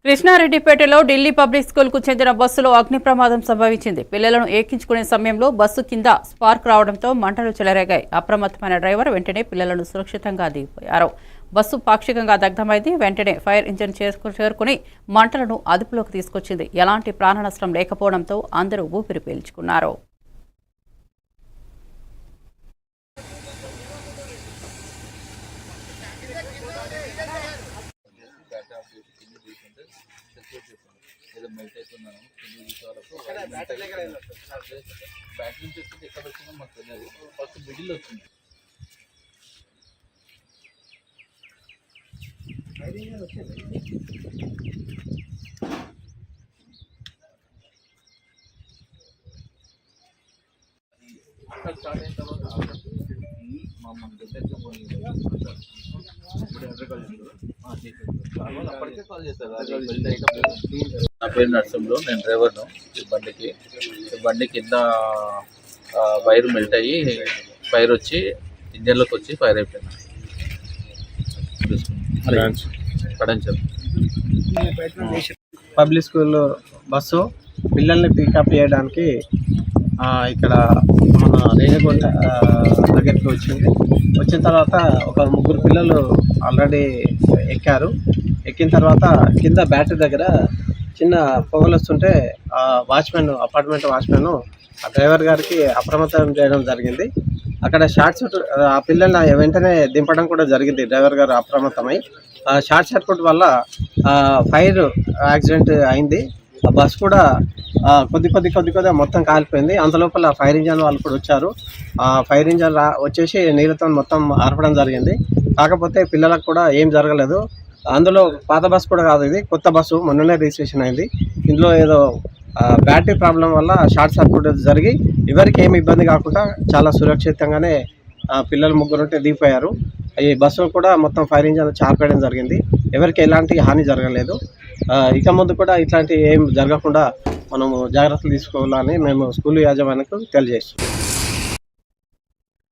కృష్ణారెడ్డిపేటలో Delhi public స్కూల్కు చెందిన బస్సులో అగ్ని ప్రమాదం సంభవించింది. పిల్లలను ఎక్కించుకునే సమయంలో బస్సు కింద స్పార్క్ రావడంతో మంటలు చెలరేగాయి. అప్రమత్తమైన డ్రైవర్ వెంటనే పిల్లలను సురక్షితంగా దిగిపోయారు. బస్సు పాక్షికంగా దగ్ధమైంది. వెంటనే ఫైర్ ఇంజిన్ చేరుకుని మంటలను అదుపులోకి తీసుకొచ్చింది. ఎలాంటి ప్రాణ నష్టం లేకపోవడంతో అందరూ ఊపిరి పీల్చుకున్నారు. బ్యాటరీ చూస్తే ఎక్కడ వచ్చిందో మాకు తెలియదు. ఫస్ట్ మిడిల్ వచ్చింది. అక్కడ స్టార్ట్ అయిన తర్వాత మా దగ్గర అప్పటికే కాల్ చేస్తారు. నా పేరు నర్సింహులు, నేను డ్రైవర్ను. ఈ బండి కింద వైర్ మెల్ట్ అయ్యి ఫైర్ వచ్చి ఇంజన్లోకి వచ్చి ఫైర్ అయిపోయింది. పబ్లిక్ స్కూల్ బస్సు పిల్లల్ని పికప్ చేయడానికి ఇక్కడ మన రేణిగుంట దగ్గరికి వచ్చిన తర్వాత ఒక ముగ్గురు పిల్లలు ఆల్రెడీ ఎక్కారు. ఎక్కిన తర్వాత కింద బ్యాటరీ దగ్గర చిన్న పొగలు వస్తుంటే అపార్ట్మెంట్ వాచ్మెన్ ఆ డ్రైవర్ గారికి అప్రమత్తం చేయడం జరిగింది. అక్కడ షార్ట్ సర్క్యూట్ ఆ పిల్లల్ని వెంటనే దింపడం కూడా జరిగింది. డ్రైవర్ గారు అప్రమత్తమై షార్ట్ సర్క్యూట్ వల్ల ఫైర్ యాక్సిడెంట్ అయింది. ఆ బస్ కూడా కొద్దిగా మొత్తం కాలిపోయింది. అంతలోపల ఫైర్ ఇంజన్ వాళ్ళు కూడా వచ్చారు. ఆ ఫైర్ ఇంజన్ వచ్చేసి నీళ్ళతో మొత్తం ఆర్పడం జరిగింది. కాకపోతే పిల్లలకు కూడా ఏం జరగలేదు. అందులో పాత బస్సు కూడా కాదు, ఇది కొత్త బస్సు, మొన్ననే రిజిస్ట్రేషన్ అయింది. ఇందులో ఏదో బ్యాటరీ ప్రాబ్లం వల్ల షార్ట్ సర్క్యూట్ జరిగి ఎవరికి ఏమి ఇబ్బంది కాకుండా చాలా సురక్షితంగానే పిల్లలు ముగ్గురుంటే దిగిపోయారు. ఈ బస్సు కూడా మొత్తం ఫైర్ ఇంజన్ చార్పేయడం జరిగింది. ఎవరికి ఎలాంటి హాని జరగలేదు. ఇక ముందు కూడా ఇట్లాంటి ఏం జరగకుండా మనము జాగ్రత్తలు తీసుకోవాలని మేము స్కూల్ యాజమాన్యానికి తెలియజేస్తున్నాం.